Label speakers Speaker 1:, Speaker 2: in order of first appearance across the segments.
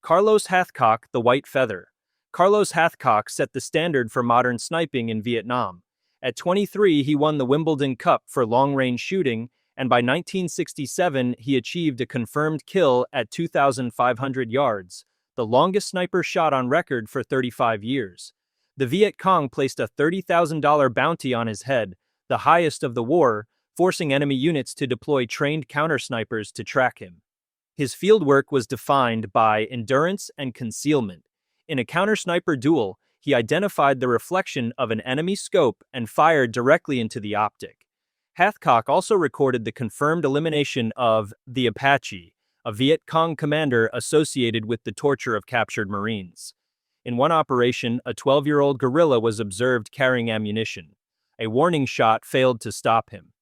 Speaker 1: Carlos Hathcock, the White Feather. Carlos Hathcock set the standard for modern sniping in Vietnam. At 23, he won the Wimbledon Cup for long-range shooting, and by 1967, he achieved a confirmed kill at 2,500 yards, the longest sniper shot on record for 35 years. The Viet Cong placed a $30,000 bounty on his head, the highest of the war, forcing enemy units to deploy trained counter-snipers to track him. His fieldwork was defined by endurance and concealment. In a counter-sniper duel, he identified the reflection of an enemy scope and fired directly into the optic. Hathcock also recorded the confirmed elimination of the Apache, a Viet Cong commander associated with the torture of captured Marines. In one operation, a 12-year-old guerrilla was observed carrying ammunition. A warning shot failed to stop him.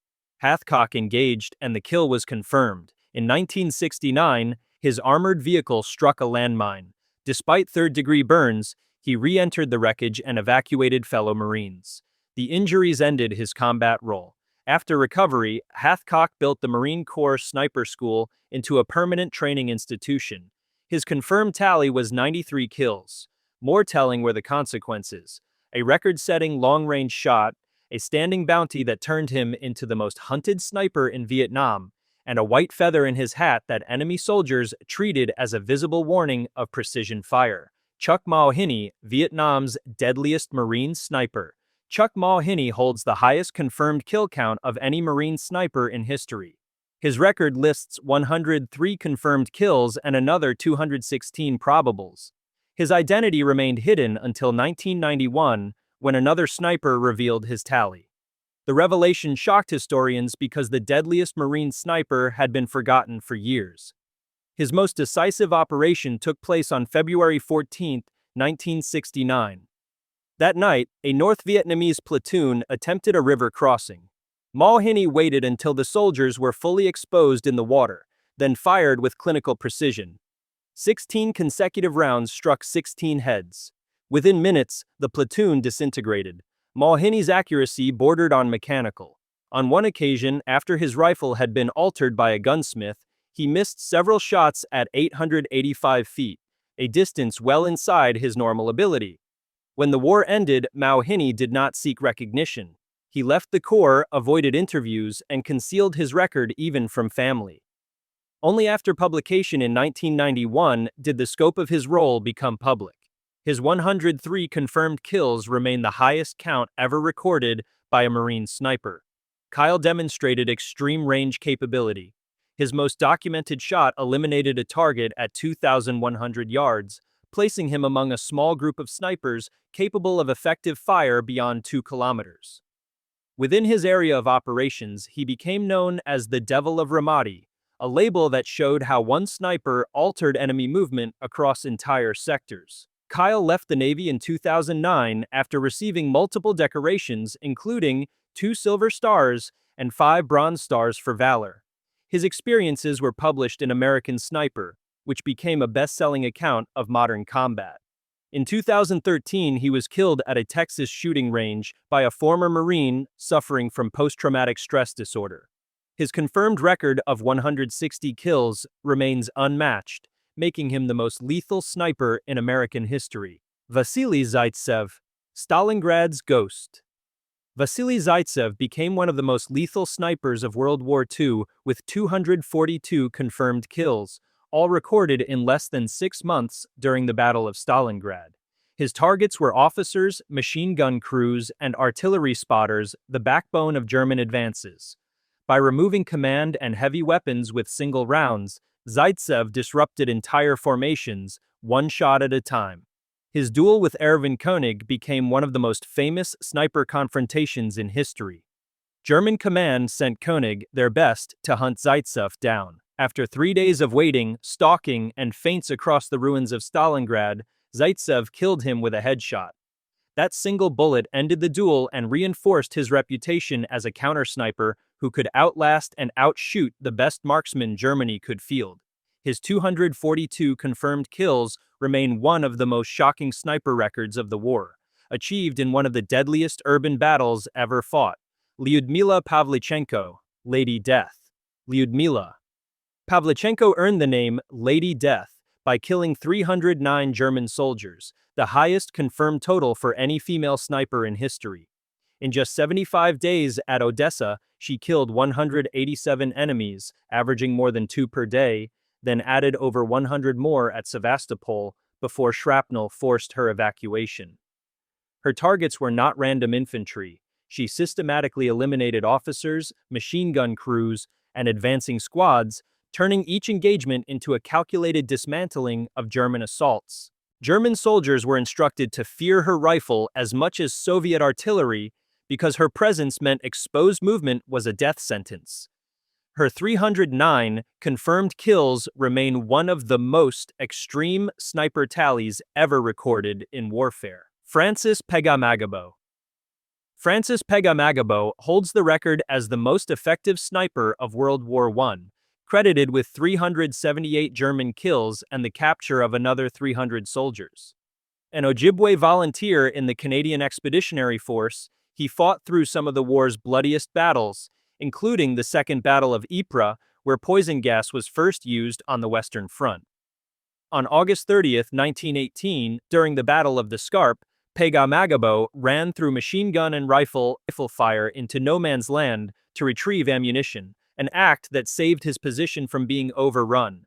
Speaker 1: Hathcock engaged and the kill was confirmed. In 1969, his armored vehicle struck a landmine. Despite third-degree burns, he re-entered the wreckage and evacuated fellow Marines. The injuries ended his combat role. After recovery, Hathcock built the Marine Corps Sniper School into a permanent training institution. His confirmed tally was 93 kills. More telling were the consequences: a record-setting long-range shot, a standing bounty that turned him into the most hunted sniper in Vietnam, and a white feather in his hat that enemy soldiers treated as a visible warning of precision fire. Chuck Mao Hinney, Vietnam's deadliest Marine sniper. Chuck Mao Hinney holds the highest confirmed kill count of any Marine sniper in history. His record lists 103 confirmed kills and another 216 probables. His identity remained hidden until 1991, when another sniper revealed his tally. The revelation shocked historians because the deadliest Marine sniper had been forgotten for years. His most decisive operation took place on February 14, 1969. That night, a North Vietnamese platoon attempted a river crossing. Mao Hinney waited until the soldiers were fully exposed in the water, then fired with clinical precision. 16 consecutive rounds struck 16 heads. Within minutes, the platoon disintegrated. Mao Hinney's accuracy bordered on mechanical. On one occasion, after his rifle had been altered by a gunsmith, he missed several shots at 885 feet, a distance well inside his normal ability. When the war ended, Mao Hinney did not seek recognition. He left the Corps, avoided interviews, and concealed his record even from family. Only after publication in 1991 did the scope of his role become public. His 103 confirmed kills remain the highest count ever recorded by a Marine sniper. Kyle demonstrated extreme range capability. His most documented shot eliminated a target at 2,100 yards, placing him among a small group of snipers capable of effective fire beyond 2 kilometers. Within his area of operations, he became known as the Devil of Ramadi, a label that showed how one sniper altered enemy movement across entire sectors. Kyle left the Navy in 2009 after receiving multiple decorations, including 2 Silver Stars and 5 Bronze Stars for valor. His experiences were published in American Sniper, which became a best-selling account of modern combat. In 2013, he was killed at a Texas shooting range by a former Marine suffering from post-traumatic stress disorder. His confirmed record of 160 kills remains unmatched, making him the most lethal sniper in American history. Vasily Zaitsev, Stalingrad's ghost. Vasily Zaitsev became one of the most lethal snipers of World War II with 242 confirmed kills, all recorded in less than 6 months during the Battle of Stalingrad. His targets were officers, machine gun crews, and artillery spotters, the backbone of German advances. By removing command and heavy weapons with single rounds, Zaitsev disrupted entire formations, one shot at a time. His duel with Erwin Koenig became one of the most famous sniper confrontations in history. German command sent Koenig, their best, to hunt Zaitsev down. After 3 days of waiting, stalking, and feints across the ruins of Stalingrad, Zaitsev killed him with a headshot. That single bullet ended the duel and reinforced his reputation as a counter-sniper who could outlast and outshoot the best marksmen Germany could field. His 242 confirmed kills remain one of the most shocking sniper records of the war, achieved in one of the deadliest urban battles ever fought. Lyudmila Pavlichenko, Lady Death. Lyudmila Pavlichenko earned the name Lady Death by killing 309 German soldiers, the highest confirmed total for any female sniper in history. In just 75 days at Odessa, she killed 187 enemies, averaging more than 2 per day, then added over 100 more at Sevastopol before shrapnel forced her evacuation. Her targets were not random infantry. She systematically eliminated officers, machine gun crews, and advancing squads, turning each engagement into a calculated dismantling of German assaults. German soldiers were instructed to fear her rifle as much as Soviet artillery because her presence meant exposed movement was a death sentence. Her 309 confirmed kills remain one of the most extreme sniper tallies ever recorded in warfare. Francis Pegamagabo. Francis Pegamagabo holds the record as the most effective sniper of World War I, credited with 378 German kills and the capture of another 300 soldiers. An Ojibwe volunteer in the Canadian Expeditionary Force, he fought through some of the war's bloodiest battles, including the Second Battle of Ypres, where poison gas was first used on the Western Front. On August 30, 1918, during the Battle of the Scarpe, Pegamagabo ran through machine gun and rifle fire into no man's land to retrieve ammunition, an act that saved his position from being overrun.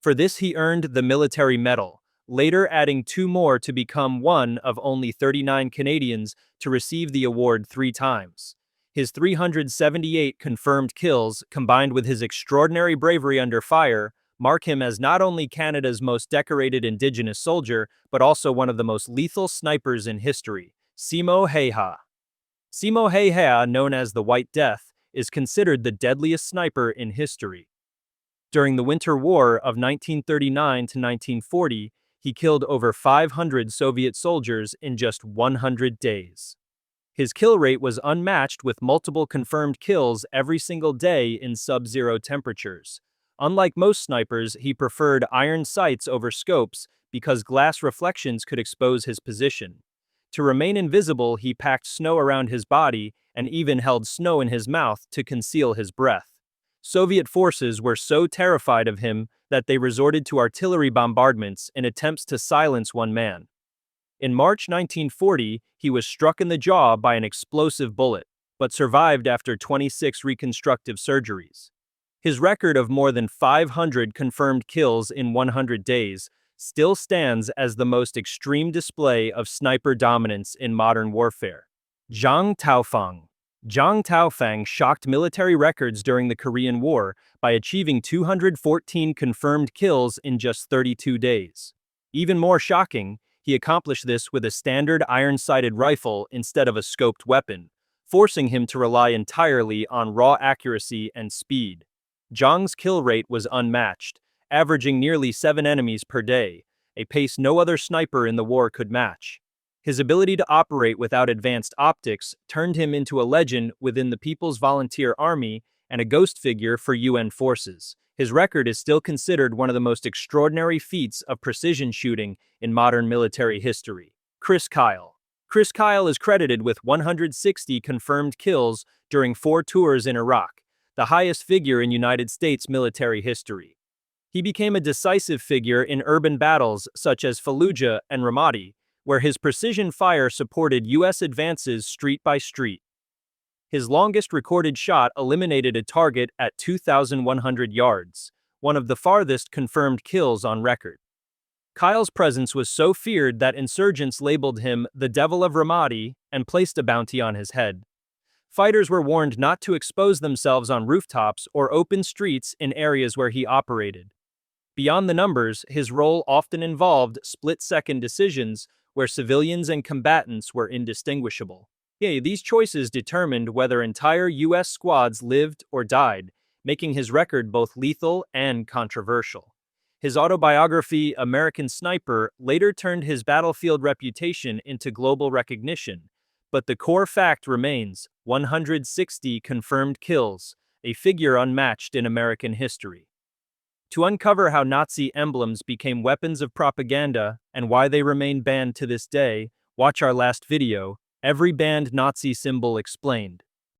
Speaker 1: For this he earned the Military Medal, later adding 2 more to become one of only 39 Canadians to receive the award 3 times. His 378 confirmed kills, combined with his extraordinary bravery under fire, mark him as not only Canada's most decorated Indigenous soldier, but also one of the most lethal snipers in history. Simo Häyhä. Simo Häyhä, known as the White Death, is considered the deadliest sniper in history. During the Winter War of 1939 to 1940, he killed over 500 Soviet soldiers in just 100 days. His kill rate was unmatched, with multiple confirmed kills every single day in sub-zero temperatures. Unlike most snipers, he preferred iron sights over scopes because glass reflections could expose his position. To remain invisible, he packed snow around his body and even held snow in his mouth to conceal his breath. Soviet forces were so terrified of him that they resorted to artillery bombardments in attempts to silence one man. In March 1940, he was struck in the jaw by an explosive bullet, but survived after 26 reconstructive surgeries. His record of more than 500 confirmed kills in 100 days still stands as the most extreme display of sniper dominance in modern warfare. Zhang Taofang. Zhang Taofang shocked military records during the Korean War by achieving 214 confirmed kills in just 32 days. Even more shocking, he accomplished this with a standard iron-sighted rifle instead of a scoped weapon, forcing him to rely entirely on raw accuracy and speed. Zhang's kill rate was unmatched, averaging nearly 7 enemies per day, a pace no other sniper in the war could match. His ability to operate without advanced optics turned him into a legend within the People's Volunteer Army and a ghost figure for UN forces. His record is still considered one of the most extraordinary feats of precision shooting in modern military history. Chris Kyle. Chris Kyle is credited with 160 confirmed kills during 4 tours in Iraq, the highest figure in United States military history. He became a decisive figure in urban battles such as Fallujah and Ramadi, where his precision fire supported U.S. advances street by street. His longest recorded shot eliminated a target at 2,100 yards, one of the farthest confirmed kills on record. Kyle's presence was so feared that insurgents labeled him the Devil of Ramadi and placed a bounty on his head. Fighters were warned not to expose themselves on rooftops or open streets in areas where he operated. Beyond the numbers, his role often involved split-second decisions where civilians and combatants were indistinguishable. These choices determined whether entire U.S. squads lived or died, making his record both lethal and controversial. His autobiography, American Sniper, later turned his battlefield reputation into global recognition, but the core fact remains: 160 confirmed kills, a figure unmatched in American history. To uncover how Nazi emblems became weapons of propaganda and why they remain banned to this day, watch our last video, Every Banned Nazi Symbol Explained.